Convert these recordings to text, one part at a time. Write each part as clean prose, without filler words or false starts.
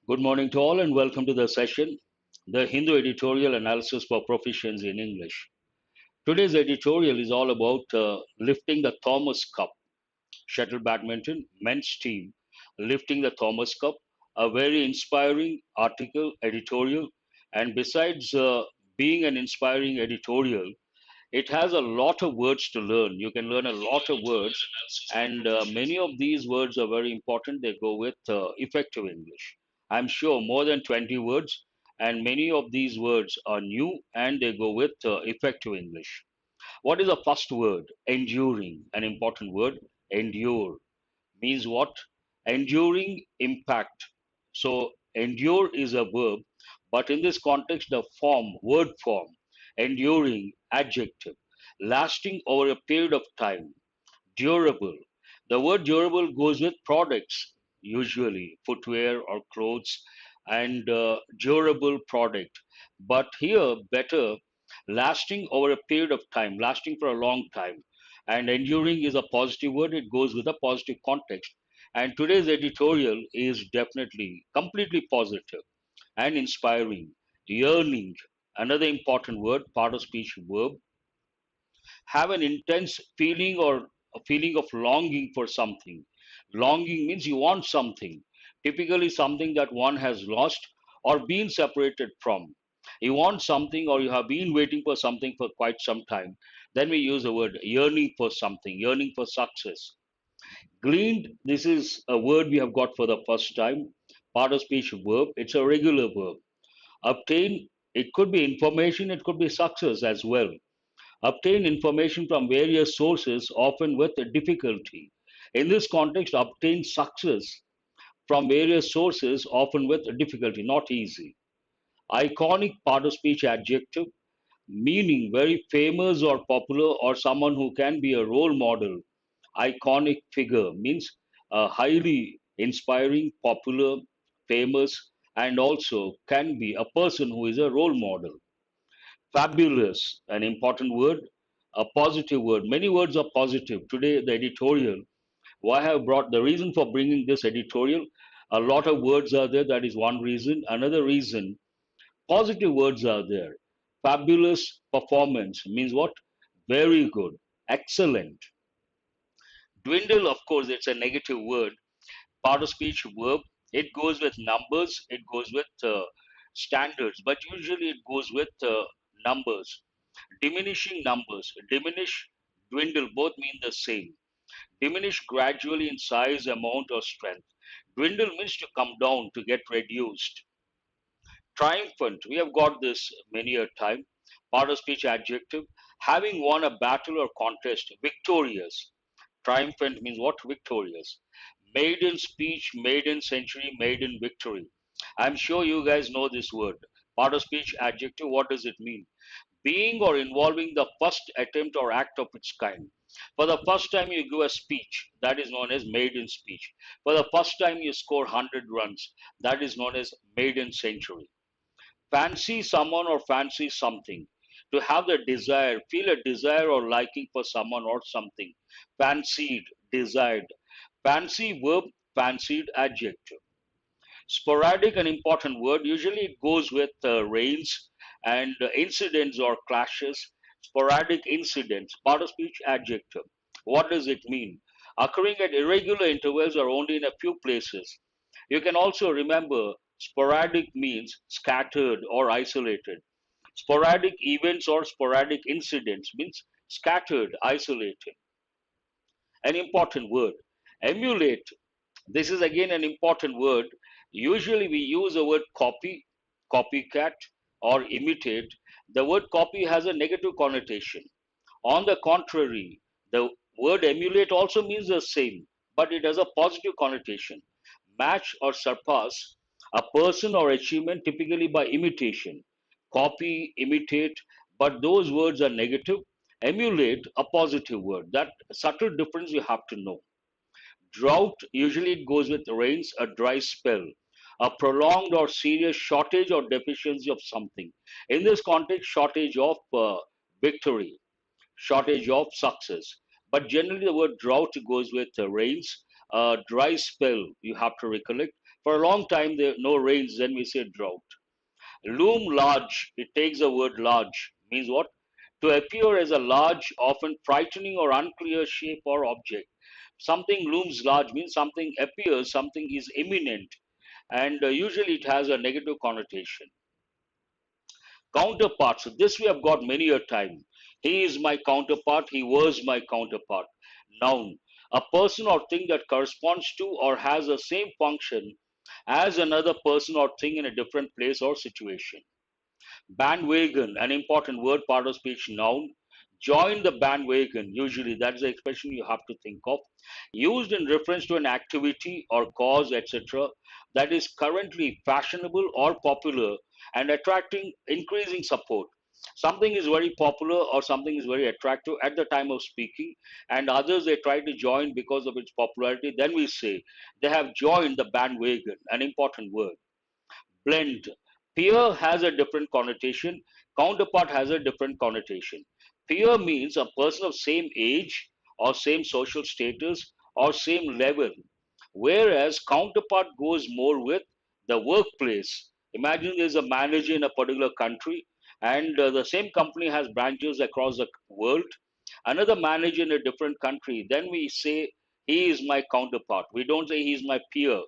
Good morning to all and welcome to the session, the Hindu Editorial Analysis for Proficiency in English. Today's editorial is all about lifting the Thomas Cup, shuttle badminton, men's team, lifting the Thomas Cup, a very inspiring article, editorial, and besides being an inspiring editorial, it has a lot of words to learn. You can learn a lot of words, and many of these words are very important. They go with effective English. I'm sure more than 20 words, and many of these words are new and they go with effective English. What is the first word? Enduring, an important word. Endure means what? Enduring impact. So, endure is a verb, but in this context, the form, word form, enduring, adjective, lasting over a period of time, durable. The word durable goes with products, usually footwear or clothes, and durable product. But here, better, lasting over a period of time, lasting for a long time. And enduring is a positive word, it goes with a positive context. And today's editorial is definitely completely positive and inspiring. Yearning, another important word, part of speech verb, have an intense feeling or a feeling of longing for something. Longing means you want something, typically something that one has lost or been separated from. You want something or you have been waiting for something for quite some time. Then we use the word yearning for something, yearning for success. Gleaned, this is a word we have got for the first time, part of speech verb. It's a regular verb. Obtain, it could be information, it could be success as well. Obtain information from various sources, often with difficulty. In this context, obtain success from various sources, often with difficulty, not easy. Iconic part of speech adjective, meaning very famous or popular or someone who can be a role model. Iconic figure means highly inspiring, popular, famous, and also can be a person who is a role model. Fabulous, an important word, a positive word. Many words are positive. Today, the editorial, why I have brought the reason for bringing this editorial, a lot of words are there. That is one reason. Another reason, positive words are there. Fabulous performance means what? Very good, excellent. Dwindle, of course, it's a negative word, part of speech verb. It goes with numbers, it goes with standards, but usually it goes with numbers. Diminishing numbers, diminish, dwindle, both mean the same. Diminish gradually in size, amount, or strength. Dwindle means to come down, to get reduced. Triumphant, we have got this many a time. Part of speech adjective, having won a battle or contest, victorious. Triumphant means what? Victorious. Maiden speech, maiden century, maiden victory. I'm sure you guys know this word. Part of speech adjective, what does it mean? Being or involving the first attempt or act of its kind. For the first time you give a speech, that is known as maiden speech. For the first time you score 100 runs, that is known as maiden century. Fancy someone or fancy something. To have the desire, feel a desire or liking for someone or something. Fancied, desired. Fancy verb, fancied adjective. Sporadic, an important word. Usually it goes with rains and incidents or clashes. Sporadic incidents, part of speech adjective. What does it mean? Occurring at irregular intervals or only in a few places. You can also remember sporadic means scattered or isolated. Sporadic events or sporadic incidents means scattered, isolated. An important word. Emulate, this is again an important word. Usually we use the word copy, copycat, or imitate. The word copy has a negative connotation. On the contrary, the word emulate also means the same, but it has a positive connotation. Match or surpass a person or achievement typically by imitation. Copy, imitate, but those words are negative. Emulate, a positive word. That subtle difference you have to know. Drought, usually it goes with rains, a dry spell, a prolonged or serious shortage or deficiency of something. In this context, shortage of victory, shortage of success. But generally, the word drought goes with rains, dry spell, you have to recollect. For a long time, there no rains, then we say drought. Loom large, it takes the word large, means what? To appear as a large, often frightening or unclear shape or object. Something looms large means something appears, something is imminent, and usually it has a negative connotation. Counterparts. This we have got many a time. He is my counterpart. He was my counterpart. Noun. A person or thing that corresponds to or has the same function as another person or thing in a different place or situation. Bandwagon, an important word, part of speech, noun. Join the bandwagon, usually that's the expression you have to think of. Used in reference to an activity or cause, etc., that is currently fashionable or popular and attracting increasing support. Something is very popular or something is very attractive at the time of speaking, and others they try to join because of its popularity. Then we say they have joined the bandwagon, an important word. Blend. Peer has a different connotation, counterpart has a different connotation. Peer means a person of same age or same social status or same level, whereas counterpart goes more with the workplace. Imagine there's a manager in a particular country, and the same company has branches across the world. Another manager in a different country, then we say he is my counterpart. We don't say he is my peer.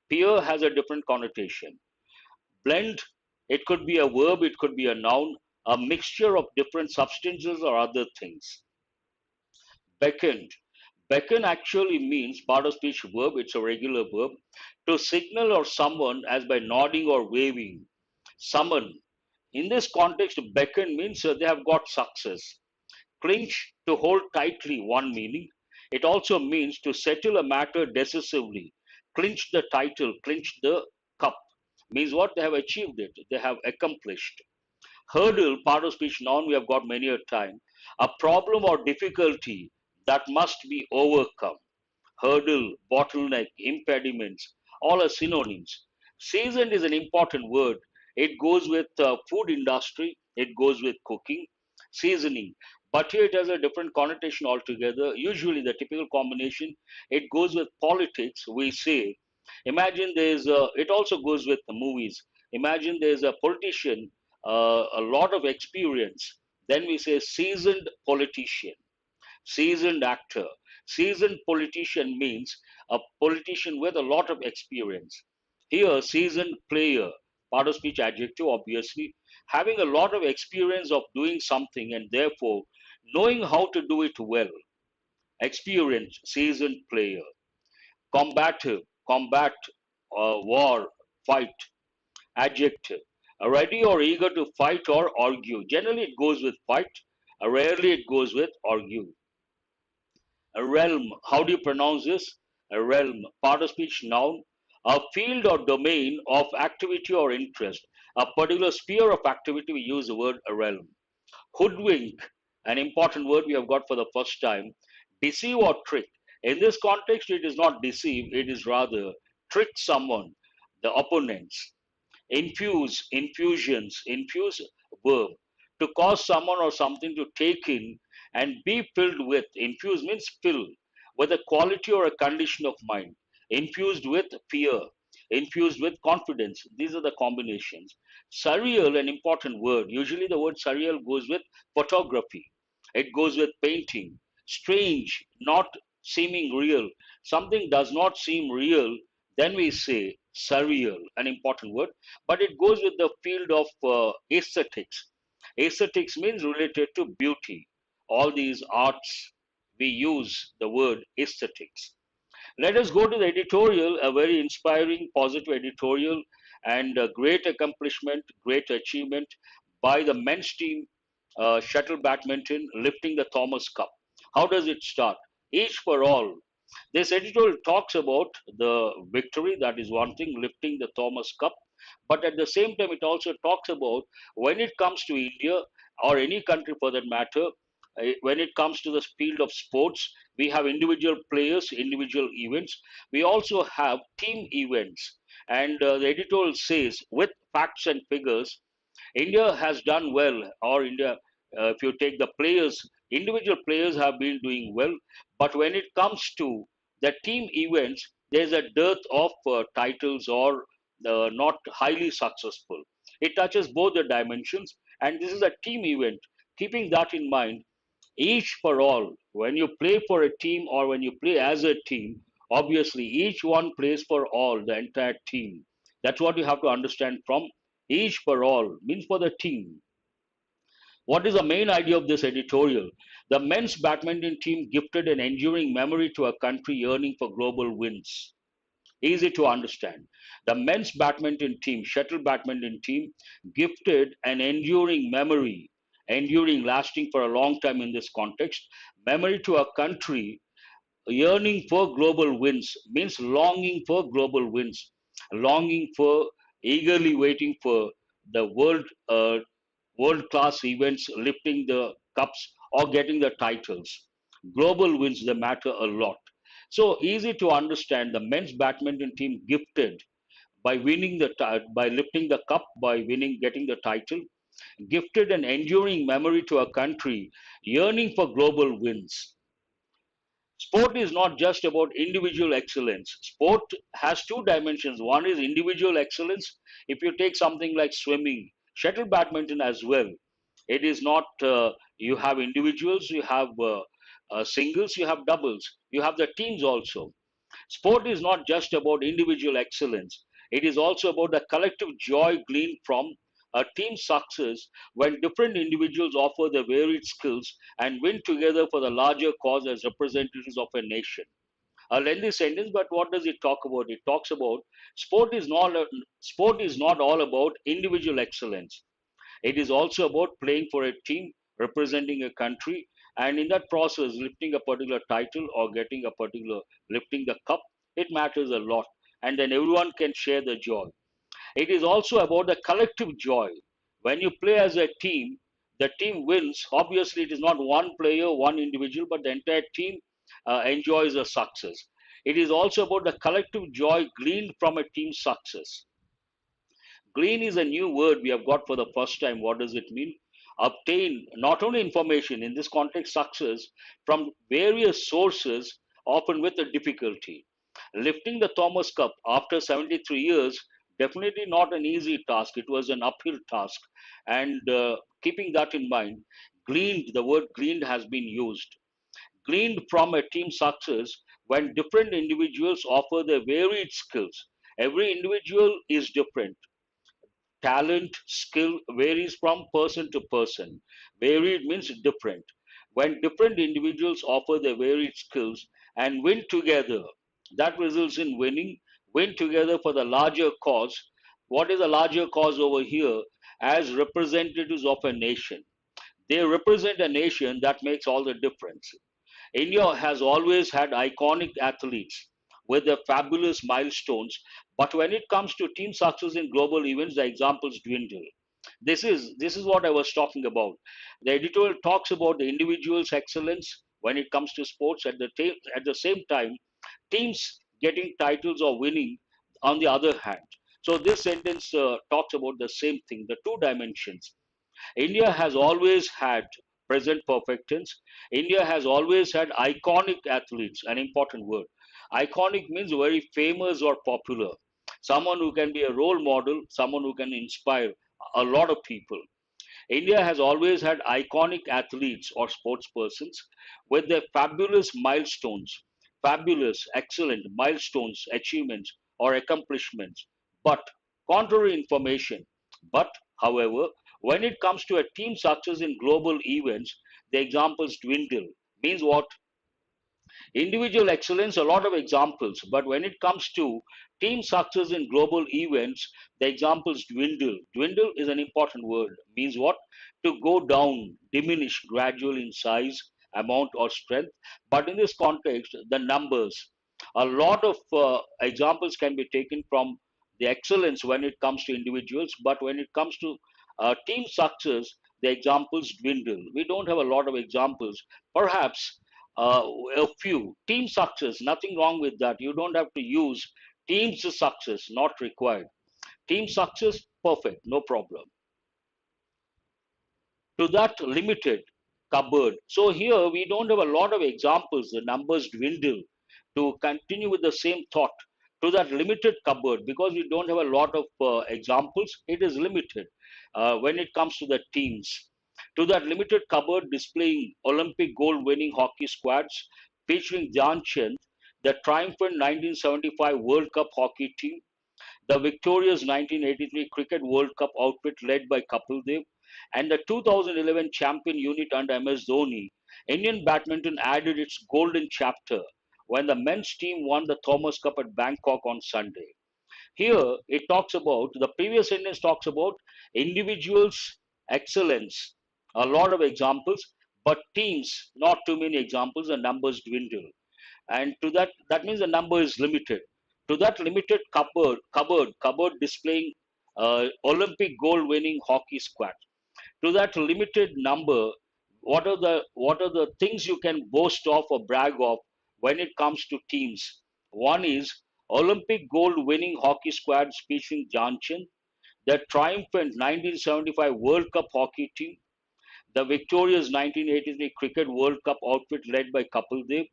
Peer has a different connotation. Blend, it could be a verb, it could be a noun, a mixture of different substances or other things. Beckoned. Beckon actually means part of speech verb, it's a regular verb, to signal or someone as by nodding or waving. Summon. In this context, beckon means they have got success. Clinch, to hold tightly, one meaning. It also means to settle a matter decisively. Clinch the title, clinch the cup. Means what? They have achieved it, they have accomplished. Hurdle, part of speech noun, we have got many a time. A problem or difficulty that must be overcome. Hurdle, bottleneck, impediments, all are synonyms. Seasoned is an important word. It goes with food industry, it goes with cooking, seasoning. But here it has a different connotation altogether. Usually the typical combination, it goes with politics, we say. Imagine it also goes with the movies. Imagine there's a politician, a lot of experience. Then we say seasoned politician, seasoned actor. Seasoned politician means a politician with a lot of experience. Here, seasoned player, part of speech adjective, obviously, having a lot of experience of doing something and therefore knowing how to do it well. Experienced, seasoned player. Combative, combat, war, fight. Adjective, ready or eager to fight or argue. Generally, it goes with fight. Rarely, it goes with argue. A realm, how do you pronounce this? A realm, part of speech noun, a field or domain of activity or interest. A particular sphere of activity, we use the word a realm. Hoodwink, an important word we have got for the first time. Deceive or trick. In this context, it is not deceive, it is rather trick someone, the opponents. Infuse, infusions, infuse verb, to cause someone or something to take in and be filled with. Infuse means fill with a quality or a condition of mind. Infused with fear, infused with confidence. These are the combinations. Surreal, an important word. Usually the word surreal goes with photography, it goes with painting. Strange, not seeming real. Something does not seem real, then we say surreal, an important word, but it goes with the field of aesthetics. Aesthetics means related to beauty. All these arts, we use the word aesthetics. Let us go to the editorial, a very inspiring, positive editorial, and a great accomplishment, great achievement by the men's team shuttle badminton lifting the Thomas Cup. How does it start? Each for all. This editorial talks about the victory, that is one thing, lifting the Thomas Cup, but at the same time, it also talks about when it comes to India or any country for that matter, when it comes to the field of sports, we have individual players, individual events. We also have team events. And the editorial says, with facts and figures, India has done well, or India, if you take the players, individual players have been doing well. But when it comes to the team events, there's a dearth of titles or not highly successful. It touches both the dimensions, and this is a team event. Keeping that in mind, each for all, when you play for a team or when you play as a team, obviously each one plays for all, the entire team. That's what you have to understand from each for all means for the team. What is the main idea of this editorial? The men's badminton team gifted an enduring memory to a country yearning for global wins. Easy to understand. The men's badminton team, shuttle badminton team, gifted an enduring memory, enduring, lasting for a long time in this context, memory to a country yearning for global wins, means longing for global wins, longing for, eagerly waiting for the world class events, lifting the cups or getting the titles. Global wins, they matter a lot. So easy to understand. The men's badminton team gifted by by lifting the cup, by winning, getting the title, gifted an enduring memory to a country yearning for global wins. Sport is not just about individual excellence. Sport has two dimensions. One is individual excellence. If you take something like swimming, shuttle badminton as well, it is not, you have individuals, you have singles, you have doubles, you have the teams also. Sport is not just about individual excellence, it is also about the collective joy gleaned from a team success when different individuals offer their varied skills and win together for the larger cause as representatives of a nation. A lengthy sentence, but what does it talk about? It talks about sport is not all about individual excellence. It is also about playing for a team, representing a country, and in that process, lifting a particular title or getting a particular, lifting the cup. It matters a lot, and then everyone can share the joy. It is also about the collective joy. When you play as a team, the team wins. Obviously, it is not one player, one individual, but the entire team enjoys a success. It is also about the collective joy gleaned from a team's success. Glean is a new word we have got for the first time. What does it mean? Obtain not only information, in this context, success, from various sources, often with a difficulty. Lifting the Thomas Cup after 73 years, definitely not an easy task. It was an uphill task. And keeping that in mind, gleaned, the word gleaned has been used. Gleaned from a team success when different individuals offer their varied skills. Every individual is different. Talent, skill varies from person to person. Varied means different. When different individuals offer their varied skills and win together, that results in winning, win together for the larger cause. What is a larger cause over here? As representatives of a nation. They represent a nation, that makes all the difference. India has always had iconic athletes with their fabulous milestones, but when it comes to team success in global events, the examples dwindle. This is what I was talking about. The editorial talks about the individual's excellence when it comes to sports. At the same time, teams getting titles or winning on the other hand. So this sentence talks about the same thing, the two dimensions. India has always had present perfect tense. India has always had iconic athletes, an important word. Iconic means very famous or popular. Someone who can be a role model, someone who can inspire a lot of people. India has always had iconic athletes or sports persons with their fabulous, excellent milestones, achievements, or accomplishments. But contrary information. But, however, when it comes to a team success in global events, the examples dwindle. Means what? Individual excellence, a lot of examples, but when it comes to team success in global events, the examples dwindle. Dwindle is an important word. Means what? To go down, diminish gradually in size, amount, or strength. But in this context, the numbers, a lot of examples can be taken from the excellence when it comes to individuals, but when it comes to team success, the examples dwindle. We don't have a lot of examples. Perhaps a few. Team success, nothing wrong with that. You don't have to use team's success, not required. Team success, perfect, no problem. To that limited cupboard. So here we don't have a lot of examples. The numbers dwindle. to continue with the same thought, to that limited cupboard, because we don't have a lot of examples, it is limited when it comes to the teams. To that limited cupboard displaying Olympic gold winning hockey squads featuring Dhyan Chand, the triumphant 1975 World Cup hockey team, the victorious 1983 Cricket World Cup outfit led by Kapil Dev, and the 2011 champion unit under MS Dhoni, Indian badminton added its golden chapter when the men's team won the Thomas Cup at Bangkok on Sunday. Here it talks about, the previous sentence talks about individuals' excellence, a lot of examples, but teams, not too many examples, the numbers dwindle. And to that, that means the number is limited. To that limited cupboard displaying Olympic gold winning hockey squad, to that limited number, what are the things you can boast of or brag of when it comes to teams? One is Olympic gold winning hockey squad featuring Dhyan Chand, the triumphant 1975 World Cup hockey team, the victorious 1983 Cricket World Cup outfit led by Kapil Dev,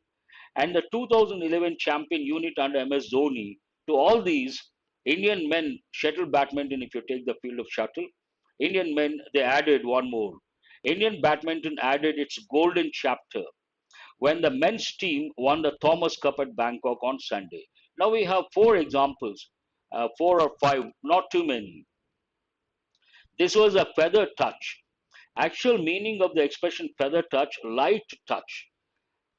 and the 2011 champion unit under MS Dhoni. To all these, Indian men shuttle badminton, if you take the field of shuttle, Indian men, they added one more. Indian badminton added its golden chapter when the men's team won the Thomas Cup at Bangkok on Sunday. Now we have four examples, four or five, not too many. This was a feather touch. Actual meaning of the expression feather touch, light touch,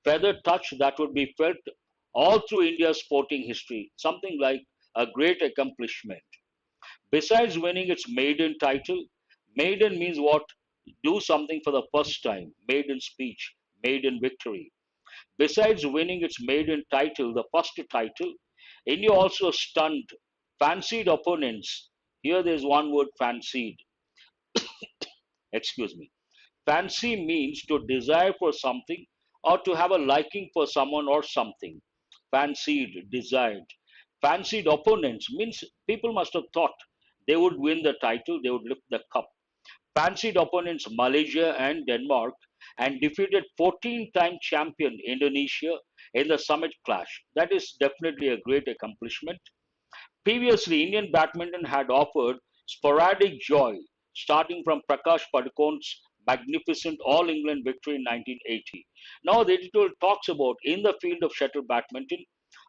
feather touch that would be felt all through India's sporting history, something like a great accomplishment. Besides winning its maiden title, maiden means what? Do something for the first time, maiden speech, maiden victory. Besides winning its maiden title, the first title, India also stunned fancied opponents. Here there's one word, fancied, excuse me. Fancy means to desire for something or to have a liking for someone or something. Fancied, desired. Fancied opponents means people must have thought they would win the title, they would lift the cup. Fancied opponents Malaysia and Denmark and defeated 14-time champion Indonesia in the summit clash. That is definitely a great accomplishment. Previously, Indian badminton had offered sporadic joy, starting from Prakash Padukone's magnificent All England victory in 1980. Now, the editorial talks about in the field of shuttle badminton,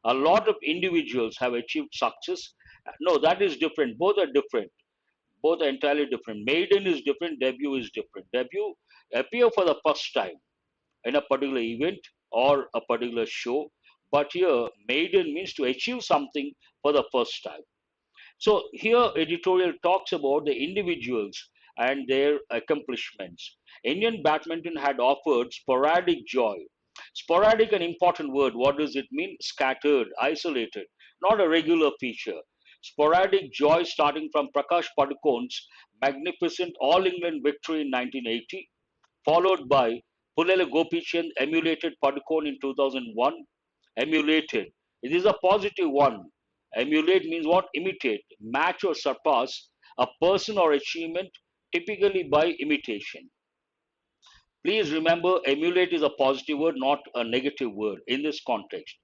a lot of individuals have achieved success. No, that is different. Both are different. Both are entirely different. Maiden is different, debut is different. Debut appear for the first time in a particular event or a particular show, but here maiden means to achieve something for the first time. So here editorial talks about the individuals and their accomplishments. Indian badminton had offered sporadic joy. Sporadic, an important word. What does it mean? Scattered, isolated, not a regular feature. Sporadic joy starting from Prakash Padukone's magnificent All England victory in 1980, followed by Pulele Gopichand emulated Padukone in 2001. Emulated. It is a positive one. Emulate means what? Imitate, match or surpass a person or achievement, typically by imitation. Please remember, emulate is a positive word, not a negative word in this context.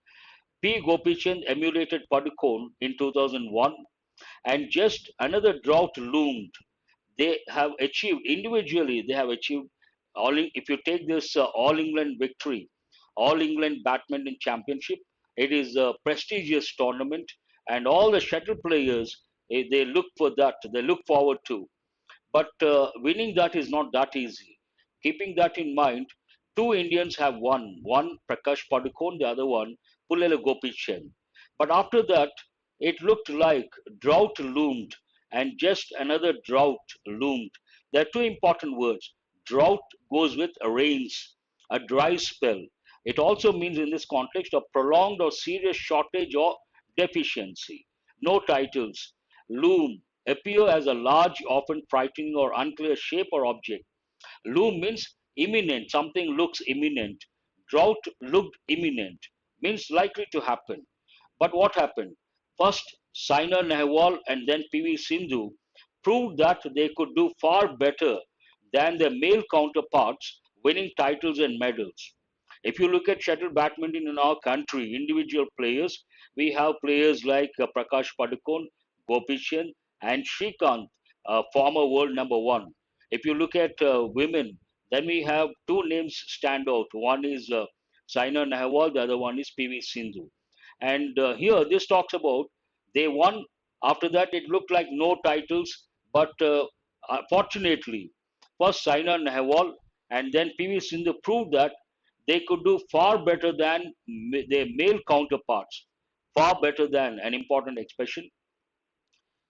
P. Gopichand emulated Padukone in 2001, and just another drought loomed. They have achieved individually, they have achieved if you take this All England victory, All England Badminton Championship, it is a prestigious tournament, and all the shuttle players, they look for that, they look forward to. But winning that is not that easy. Keeping that in mind, two Indians have won. One Prakash Padukone, the other one Pulele Gopichand. But after that, it looked like drought loomed, and just another drought loomed. There are two important words. Drought goes with rains, a dry spell. It also means in this context a prolonged or serious shortage or deficiency. No titles. Loom, appear as a large, often frightening or unclear shape or object. Loom means imminent, something looks imminent. Drought looked imminent, means likely to happen. But what happened? First, Saina Nehwal and then PV Sindhu proved that they could do far better than their male counterparts, winning titles and medals. If you look at shuttle badminton in our country, individual players, we have players like Prakash Padukone, Gopishan, and Shrikant, former world number one. If you look at women, then we have two names stand out. One is Saina Nehwal, the other one is PV Sindhu. And here, this talks about they won. After that, it looked like no titles, but fortunately, first Saina Nehwal and then PV Sindhu proved that they could do far better than their male counterparts, far better than an important expression,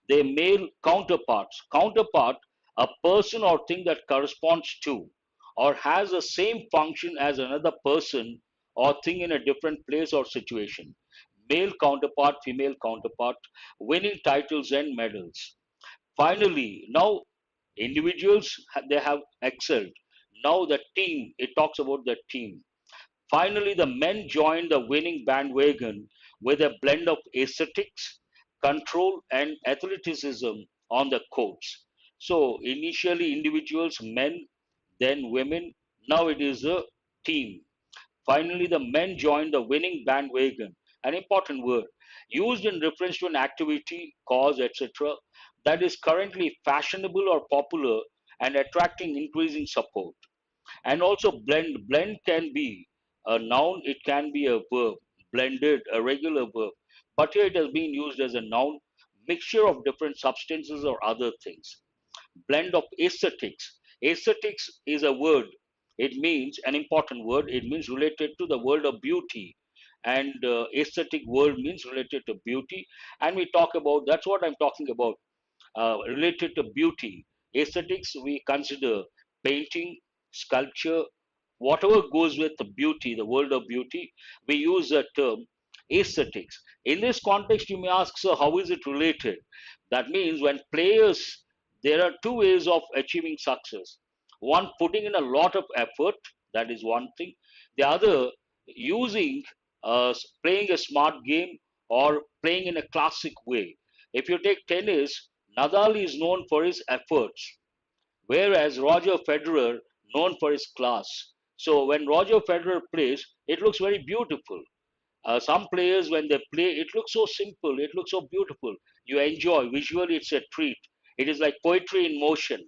their male counterparts. Counterpart, a person or thing that corresponds to or has the same function as another person or thing in a different place or situation. Male counterpart, female counterpart, winning titles and medals. Finally, now individuals they have excelled. Now the team, it talks about the team. Finally, the men joined the winning bandwagon with a blend of aesthetics, control, and athleticism on the courts. So, initially, individuals, men, then women, now it is a team. Finally, the men joined the winning bandwagon, an important word used in reference to an activity, cause, etc., that is currently fashionable or popular and attracting increasing support. And also blend can be a noun, it can be a verb, blended, a regular verb, but here it has been used as a noun, mixture of different substances or other things. Blend of aesthetics. Aesthetics is a word, it means an important word, it means related to the world of beauty, and aesthetic world means related to beauty, and we talk about, that's what I'm talking about, related to beauty. Aesthetics, we consider painting, sculpture, whatever goes with the beauty, the world of beauty, we use the term aesthetics. In this context, you may ask, so how is it related? That means when players, there are two ways of achieving success. One, putting in a lot of effort, that is one thing. The other, using, playing a smart game or playing in a classic way. If you take tennis, Nadal is known for his efforts, whereas Roger Federer known for his class. So when Roger Federer plays, it looks very beautiful. Some players, when they play, it looks so simple, it looks so beautiful. You enjoy visually; it's a treat. It is like poetry in motion.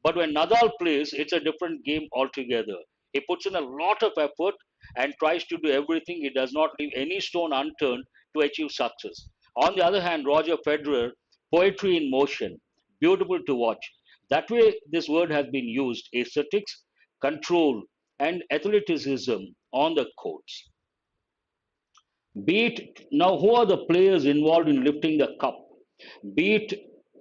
But when Nadal plays, it's a different game altogether. He puts in a lot of effort and tries to do everything. He does not leave any stone unturned to achieve success. On the other hand, Roger Federer, poetry in motion, beautiful to watch. That way, this word has been used, aesthetics, control, and athleticism on the courts. Be it now, who are the players involved in lifting the cup? Be it,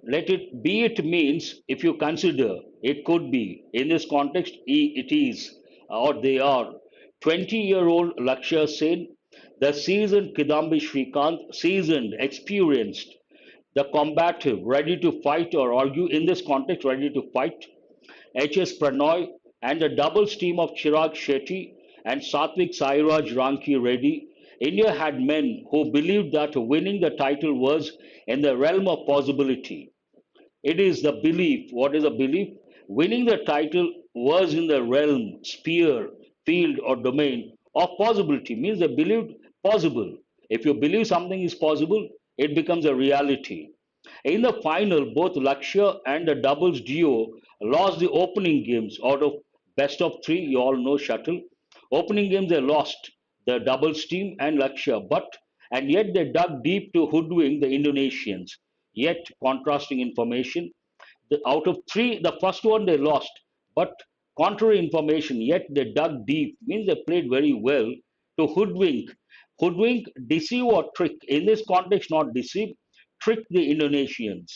let it be, it means if you consider, it could be in this context, it is or they are 20-year-old Lakshya Sen, the seasoned Kidambi Shrikant, seasoned, experienced, the combative, ready to fight or argue in this context, ready to fight, HS Pranoy, and the doubles team of Chirag Shetty and Satvik Sairaj Ranki Reddy. India had men who believed that winning the title was in the realm of possibility. It is the belief. What is a belief? Winning the title was in the realm, sphere, field, or domain of possibility, means they believed possible. If you believe something is possible, it becomes a reality. In the final, both Lakshya and the doubles duo lost the opening games out of best of three. You all know shuttle. Opening games they lost, the doubles team and Lakshya, and yet they dug deep to hoodwink the Indonesians. Yet contrasting information, out of three, the first one they lost, but contrary information. Yet they dug deep means they played very well to hoodwink, deceive or trick. In this context, not deceive, trick the Indonesians.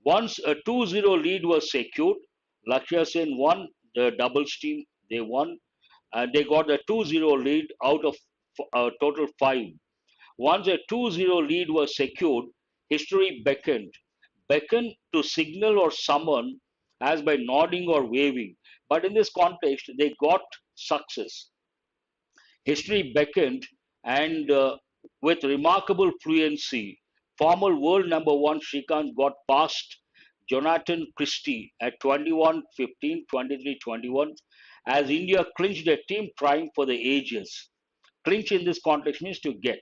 Once a 2-0 lead was secured, Lakshya Sen won the doubles team. They won and they got a 2-0 lead out of total five. Once a 2-0 lead was secured, history beckoned. Beckon to signal or summon as by nodding or waving. But in this context, they got success. History beckoned, and with remarkable fluency, former world number one Shrikant got past Jonathan Christie at 21-15, 23-21, as India clinched a team triumph for the ages. Clinch in this context means to get.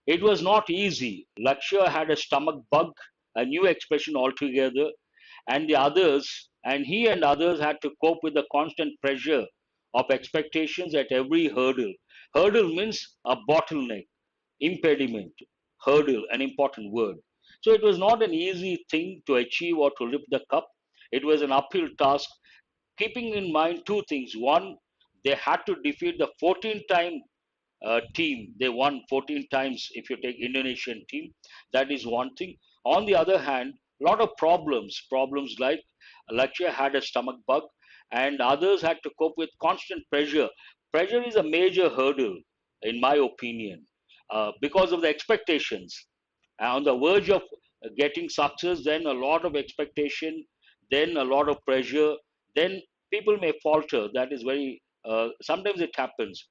It was not easy. Lakshya had a stomach bug, a new expression altogether, and the others, and he and others had to cope with the constant pressure of expectations at every hurdle. Hurdle means a bottleneck, impediment, hurdle, an important word. So it was not an easy thing to achieve or to lift the cup. It was an uphill task, keeping in mind two things. One, they had to defeat the 14-time team. They won 14 times if you take Indonesian team. That is one thing. On the other hand, a lot of problems like Lakshya had a stomach bug and others had to cope with constant pressure. Pressure is a major hurdle, in my opinion, because of the expectations. On the verge of getting success, then a lot of expectation, then a lot of pressure, then people may falter. That is very, sometimes it happens,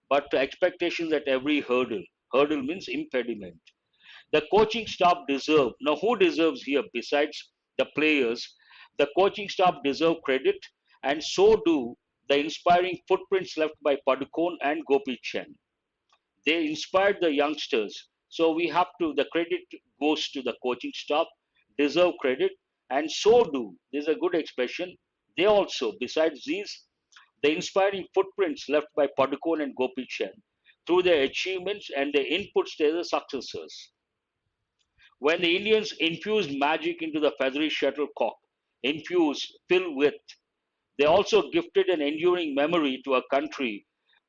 but expectations at every hurdle. Hurdle means impediment. The coaching staff deserve. Now, who deserves here besides the players? The coaching staff deserve credit, and so do the inspiring footprints left by Padukone and Gopi Chen. They inspired the youngsters. So we have to, the credit goes to the coaching staff, deserve credit, and so do, this is a good expression, they also, besides these, the inspiring footprints left by Padukone and Gopi Chen through their achievements and their inputs to their successors. When the Indians infused magic into the feathery shuttlecock, infused, filled with, they also gifted an enduring memory to a country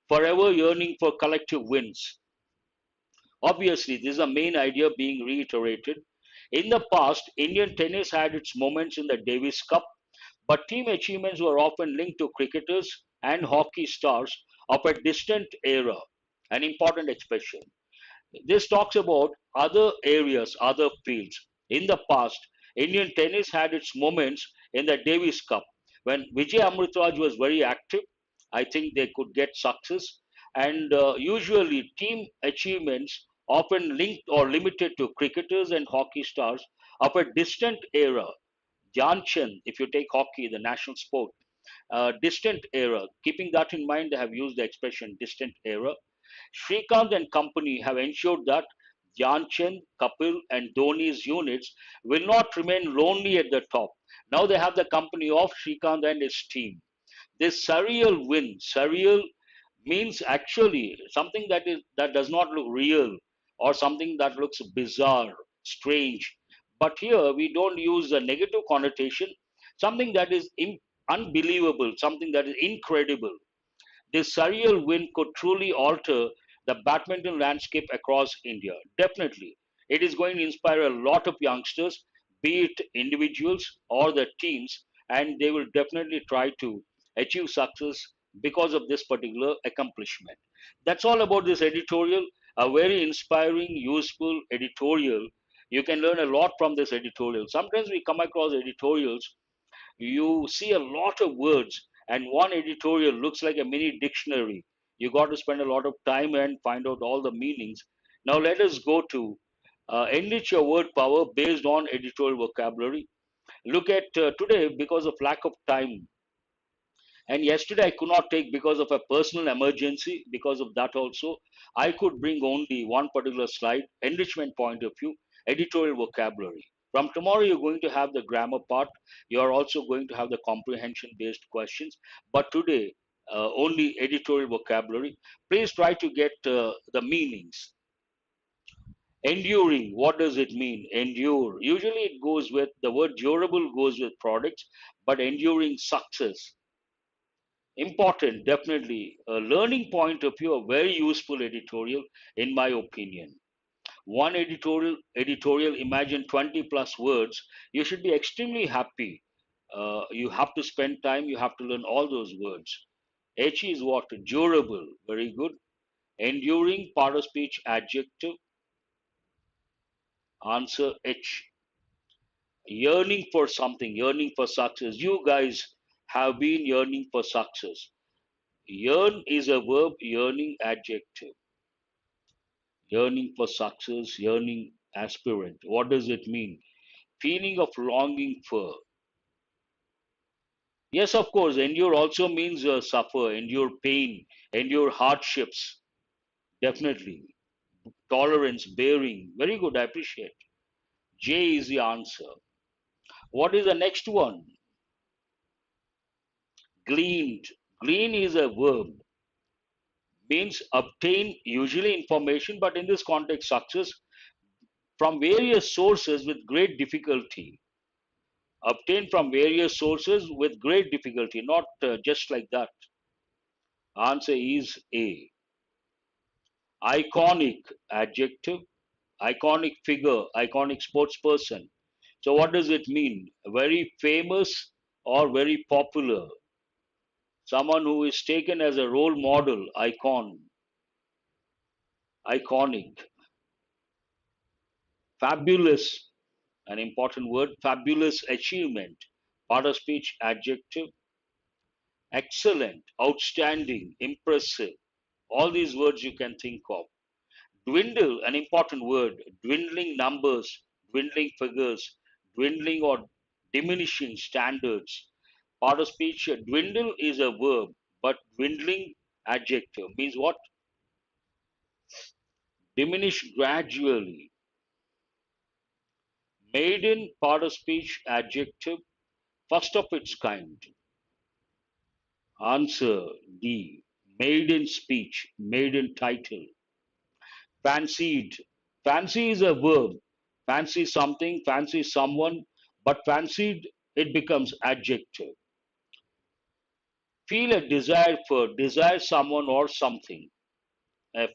forever yearning for collective wins. Obviously, this is a main idea being reiterated. In the past, Indian tennis had its moments in the Davis Cup, but team achievements were often linked to cricketers and hockey stars of a distant era, an important expression. This talks about other areas, other fields. In the past, Indian tennis had its moments in the Davis Cup. When Vijay Amritraj was very active, I think they could get success. And usually, team achievements often linked or limited to cricketers and hockey stars of a distant era. Dhyan Chand, if you take hockey, the national sport, distant era. Keeping that in mind, they have used the expression distant era. Srikanth and company have ensured that Dhyanchand, Kapil, and Dhoni's units will not remain lonely at the top. Now they have the company of Srikanth and his team. This surreal win, surreal means actually something that does not look real or something that looks bizarre, strange. But here we don't use a negative connotation, something that is unbelievable, something that is incredible. This surreal win could truly alter the badminton landscape across India. Definitely. It is going to inspire a lot of youngsters, be it individuals or the teams, and they will definitely try to achieve success because of this particular accomplishment. That's all about this editorial. A very inspiring, useful editorial. You can learn a lot from this editorial. Sometimes we come across editorials, you see a lot of words, and one editorial looks like a mini dictionary. You got to spend a lot of time and find out all the meanings. Now let us go to enrich your word power based on editorial vocabulary. Look at today, because of lack of time, and yesterday I could not take because of a personal emergency. Because of that also, I could bring only one particular slide, enrichment point of view, editorial vocabulary. From tomorrow, you're going to have the grammar part. You're also going to have the comprehension based questions. But today, only editorial vocabulary. Please try to get the meanings. Enduring, what does it mean? Endure. Usually it goes with, the word durable goes with products, but enduring success, important, definitely. A learning point of view, a very useful editorial, in my opinion. One editorial, imagine 20 plus words. You should be extremely happy. You have to spend time, you have to learn all those words. H is what? Durable. Very good. Enduring, part of speech, adjective. Answer H. Yearning for something, yearning for success. You guys have been yearning for success. Yearn is a verb, yearning adjective. Yearning for success, yearning aspirant. What does it mean? Feeling of longing for. Yes, of course. Endure also means suffer, endure pain, endure hardships. Definitely. Tolerance, bearing. Very good. I appreciate. J is the answer. What is the next one? Gleaned. Glean is a verb. Means obtain usually information, but in this context, success from various sources with great difficulty. Obtain from various sources with great difficulty, not just like that. Answer is A. Iconic, adjective. Iconic figure, iconic sports person. So what does it mean? Very famous or very popular. Someone who is taken as a role model, icon, iconic. Fabulous, an important word. Fabulous achievement. Part of speech, adjective. Excellent, outstanding, impressive. All these words you can think of. Dwindle, an important word. Dwindling numbers, dwindling figures, dwindling or diminishing standards. Part of speech, dwindle is a verb, but dwindling adjective means what? Diminish gradually. Maiden, part of speech, adjective, first of its kind. Answer D. Maiden speech, maiden title. Fancied. Fancy is a verb. Fancy something, fancy someone, but fancied, it becomes adjective. Feel a desire for, desire someone or something. F.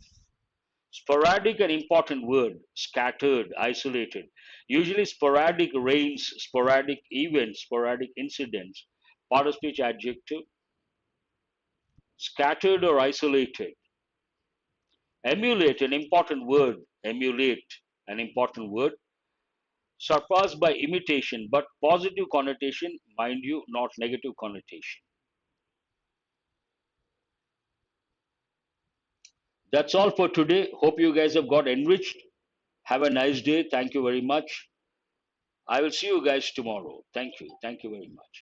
Sporadic, an important word. Scattered, isolated. Usually sporadic rains, sporadic events, sporadic incidents. Part of speech adjective. Scattered or isolated. Emulate, an important word. Emulate, an important word. Surpassed by imitation, but positive connotation, mind you, not negative connotation. That's all for today. Hope you guys have got enriched. Have a nice day. Thank you very much. I will see you guys tomorrow. Thank you. Thank you very much.